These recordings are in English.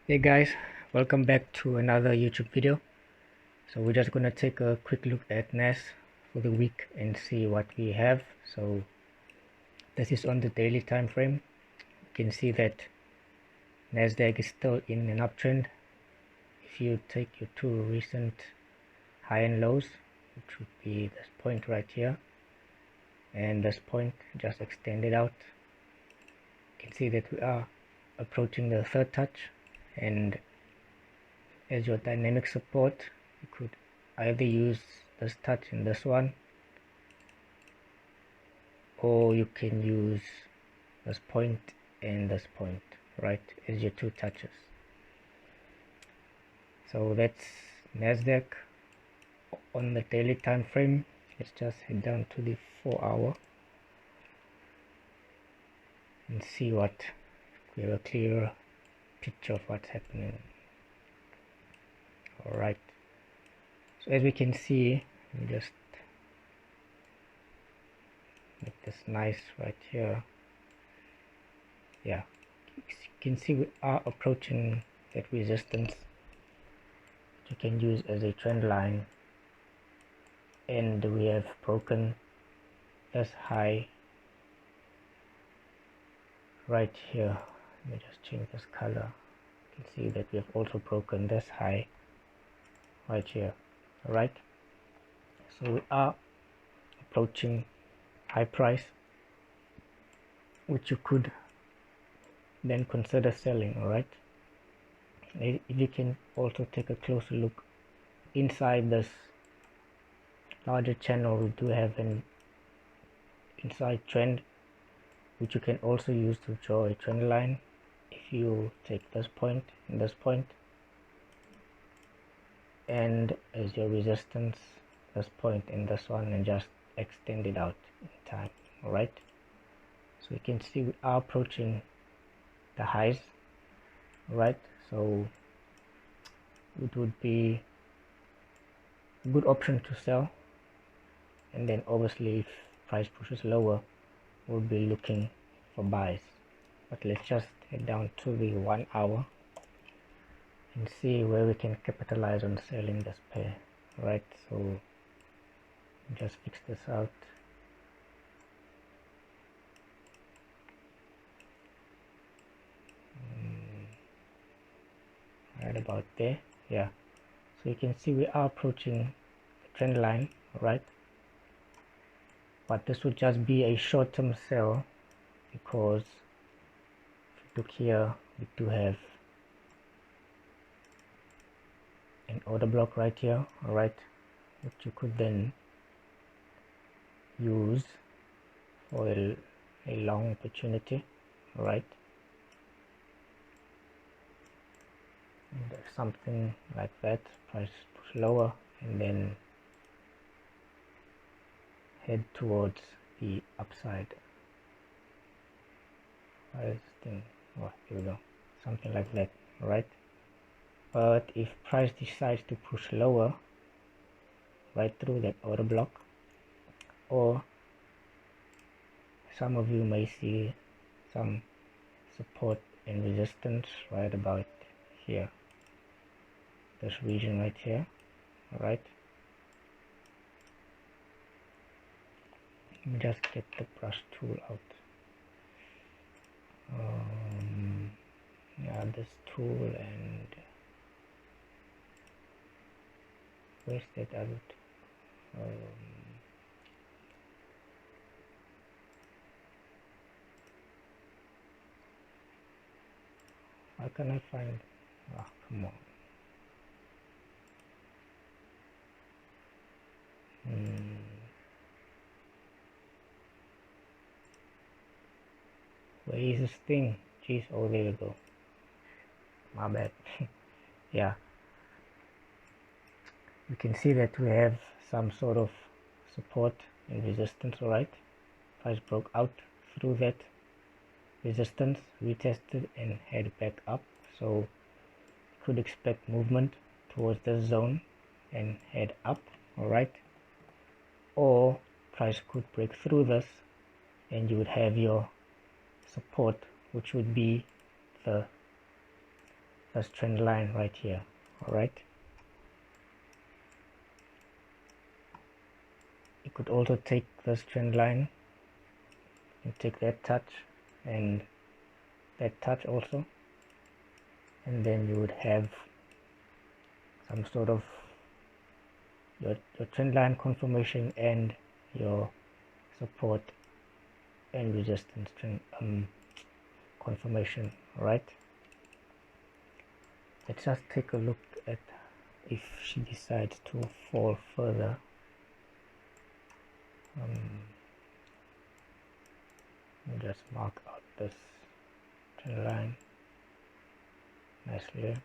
Hey guys, welcome back to another YouTube video. So we're just gonna take a quick look at Nas for the week and see what we have. So this is on the daily time frame. You can see that Nasdaq is still in an uptrend. If you take your two recent high and lows, which would be this point right here and this point just extended out, you can see that we are approaching the third touch, and as your dynamic support you could either use this touch in this one, or you can use this point and this point right as your two touches. So that's Nasdaq on the daily time frame. Let's just head down to the 4-hour and see what we have a clearer picture of what's happening. Alright, so as we can see, let me just make this nice right here. Yeah, you can see we are approaching that resistance you can use as a trend line, and we have broken this high right here. Let me just change this color. You can see that we have also broken this high right here. Alright, so we are approaching high price, which you could then consider selling. Alright, if you can also take a closer look inside this larger channel, we do have an inside trend which you can also use to draw a trend line. If you take this point and this point and as your resistance, this point and this one, and just extend it out in time. Alright, so you can see we are approaching the highs. Right, so it would be a good option to sell, and then obviously if price pushes lower we'll be looking for buys. But let's just head down to the 1 hour and see where we can capitalize on selling this pair. Right, so just fix this out. Right about there. Yeah, so you can see we are approaching the trend line. Right, but this would just be a short-term sell, because if you look here, we do have an order block right here. Alright, which you could then use for a long opportunity. Alright, something like that, price push lower and then head towards the upside. Where is this thing? Oh, here we go, something like that. Right, but if price decides to push lower right through that order block, or some of you may see some support and resistance right about here, this region right here. Alright, let me just get the brush tool out. Yeah, this tool, and where's that other how can I find? Oh, come on. Where is this thing? Jeez, oh, there we go. My bad. Yeah, you can see that we have some sort of support and resistance. Alright, price broke out through that resistance, retested and head back up, so you could expect movement towards this zone and head up. Alright, or price could break through this and you would have your support, which would be the this trend line right here. All right, you could also take this trend line and take that touch and that touch also, and then you would have some sort of your trend line confirmation and your support and resistance trend confirmation. Right, let's just take a look at if she decides to fall further. Just mark out this trend line nicely.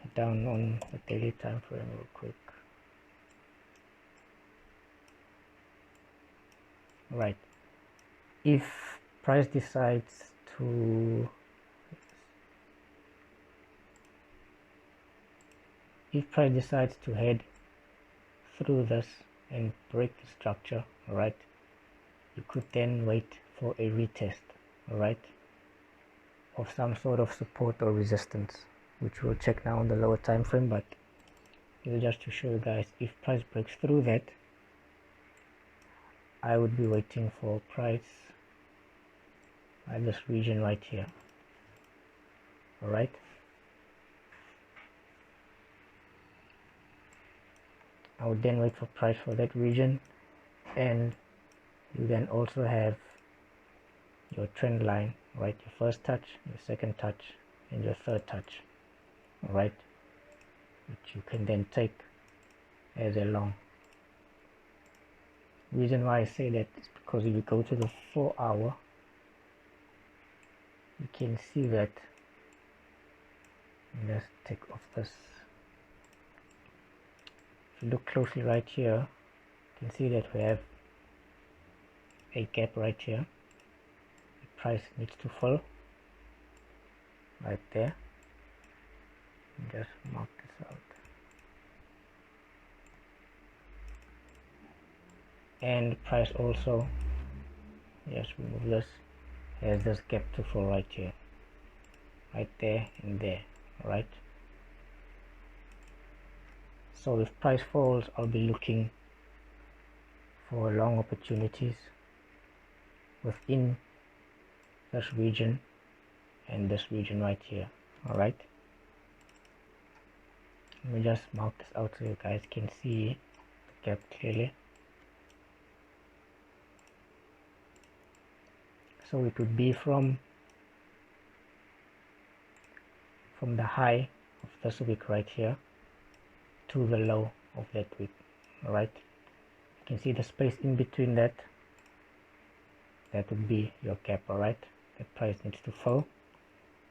Head down on the daily time frame real quick. Right, if price decides to head through this and break the structure, right, you could then wait for a retest, right, of some sort of support or resistance, which we'll check now on the lower time frame. But this is just to show you guys, if price breaks through that, I would be waiting for price at this region right here. All right, I would then wait for price for that region, and you then also have your trend line, right, your first touch, your second touch, and your third touch, right, which you can then take as a long. Reason why I say that is because if you go to the 4 hour, you can see that. Let's take off this. If you look closely right here, you can see that we have a gap right here. The price needs to fall right there. Just mark this out. And price also, just remove this, has this gap to fall right here, right there and there, right? So if price falls, I'll be looking for long opportunities within this region and this region right here. All right, let me just mark this out so you guys can see the gap clearly. So it would be from the high of this week right here to the low of that week. All right, you can see the space in between that. That would be your gap. All right, the price needs to fall,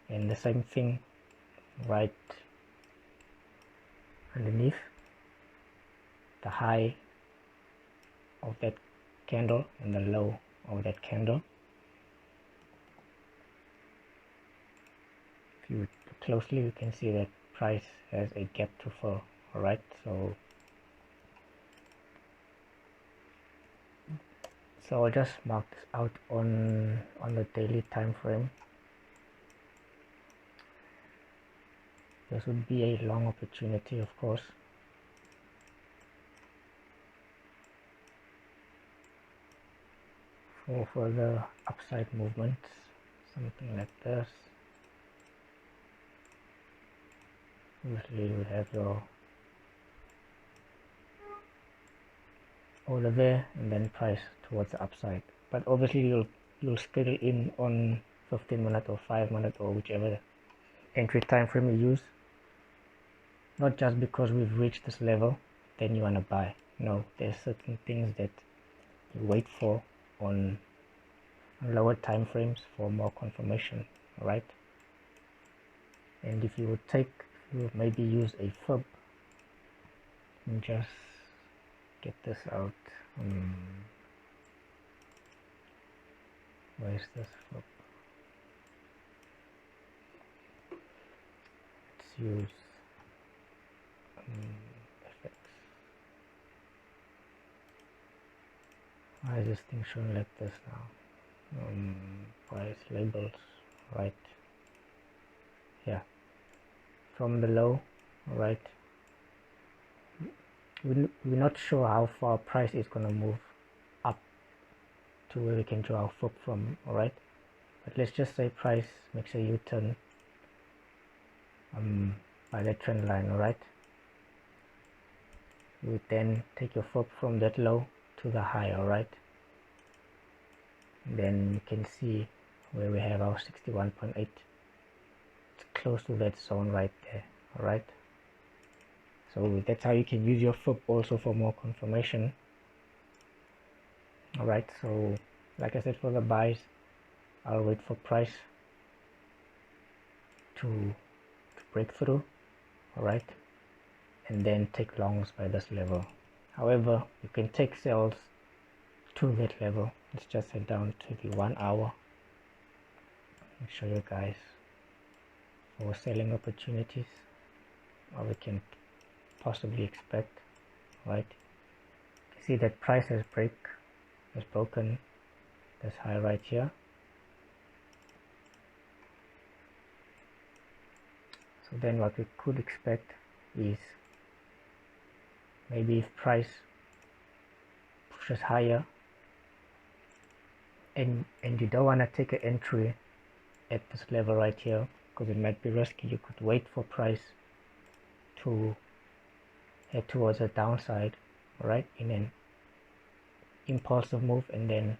and the same thing right underneath the high of that candle and the low of that candle. If you look closely, you can see that price has a gap to fill. All right, so I'll just mark this out on the daily time frame. This would be a long opportunity, of course. For further upside movements, something like this. Usually you have your order there and then price towards the upside, but obviously you'll schedule in on 15-minute or 5-minute or whichever entry time frame you use. Not just because we've reached this level then you want to buy. No, there's certain things that you wait for on lower time frames for more confirmation, right? And if you would maybe use a fib, and just get this out. Where is this fib? Let's use FX. Why is this thing showing like this now? Price labels, right? Yeah. from the low. All right, we're not sure how far price is gonna move up to where we can draw our foot from. All right, but let's just say price makes a U-turn by that trend line. All right, you would then take your foot from that low to the high. All right, and then you can see where we have our 61.8. It's close to that zone right there. All right, so that's how you can use your FOB also for more confirmation. All right, so like I said, for the buys, I'll wait for price to break through. All right, and then take longs by this level. However, you can take sells to that level. Let's just head down to the 1 hour and show you guys for selling opportunities what we can possibly expect. Right, you see that price has broken this high right here. So then what we could expect is maybe if price pushes higher and you don't want to take an entry at this level right here because it might be risky, you could wait for price to head towards the downside, right, in an impulsive move, and then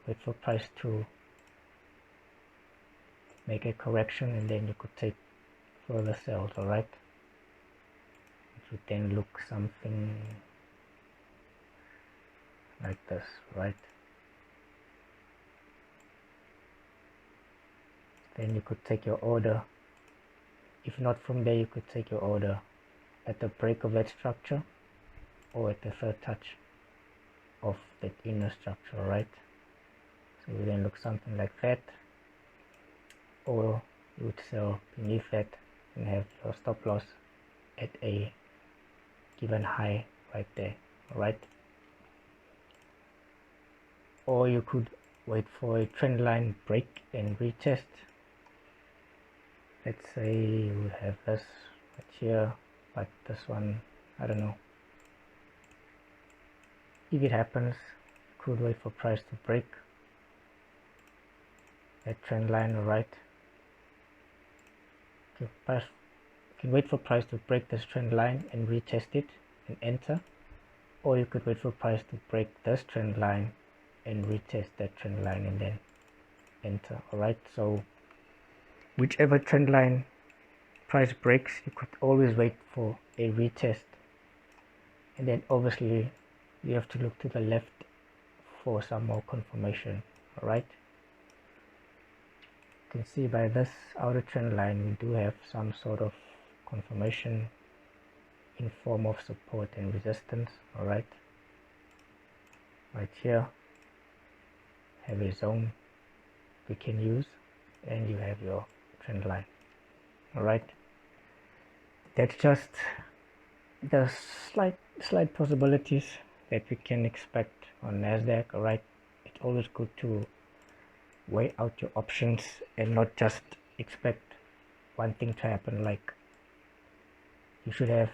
wait for price to make a correction, and then you could take further sales. All right, it would then look something like this, right? Then you could take your order. If not from there, you could take your order at the break of that structure or at the third touch of that inner structure, right? So you then look something like that, or you would sell beneath that and have your stop loss at a given high right there. All right, or you could wait for a trend line break and retest. Let's say you have this right here, but this one, I don't know. If it happens, you could wait for price to break that trend line. All right, you can wait for price to break this trend line and retest it and enter, or you could wait for price to break this trend line and retest that trend line and then enter. All right, so whichever trend line price breaks, you could always wait for a retest, and then obviously you have to look to the left for some more confirmation. All right, you can see by this outer trend line we do have some sort of confirmation in form of support and resistance. All right, right here have a zone we can use, and you have your trend line. All right, that's just the slight possibilities that we can expect on Nasdaq. All right, it's always good to weigh out your options and not just expect one thing to happen. Like, you should have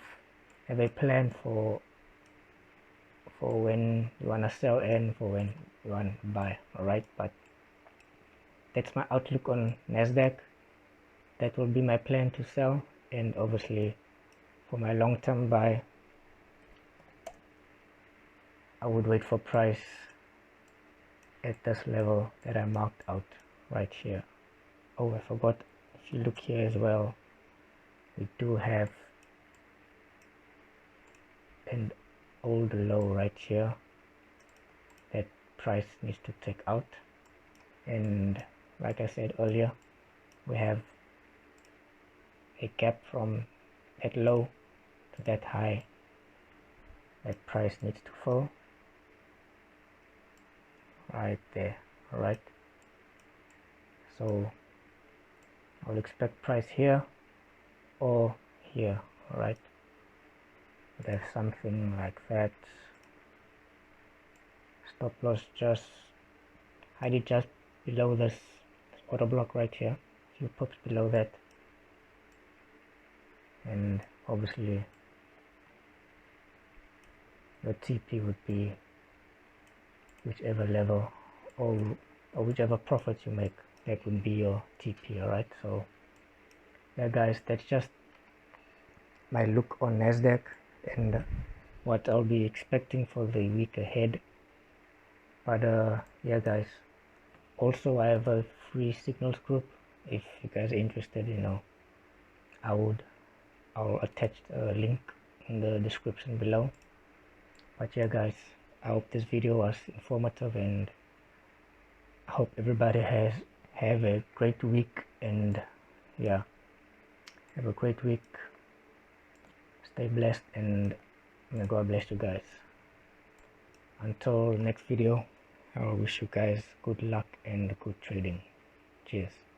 a plan for when you want to sell and for when you want to buy. All right, but that's my outlook on Nasdaq. That will be my plan to sell, and obviously for my long-term buy, I would wait for price at this level that I marked out right here. Oh, I forgot, if you look here as well, we do have an old low right here that price needs to take out, and like I said earlier, we have a gap from that low to that high that price needs to fill right there. All right, so I'll expect price here or here. All right, there's something like that. Stop loss just hide it just below this order block right here. If you put below that, and obviously the TP would be whichever level or whichever profit you make, that would be your TP. Alright, so yeah guys, that's just my look on Nasdaq and what I'll be expecting for the week ahead. But yeah guys, also I have a free signals group. If you guys are interested, I'll attach a link in the description below. But yeah guys, I hope this video was informative, and I hope everybody have a great week, and yeah, have a great week. Stay blessed, and may God bless you guys. Until next video, I wish you guys good luck and good trading. Cheers.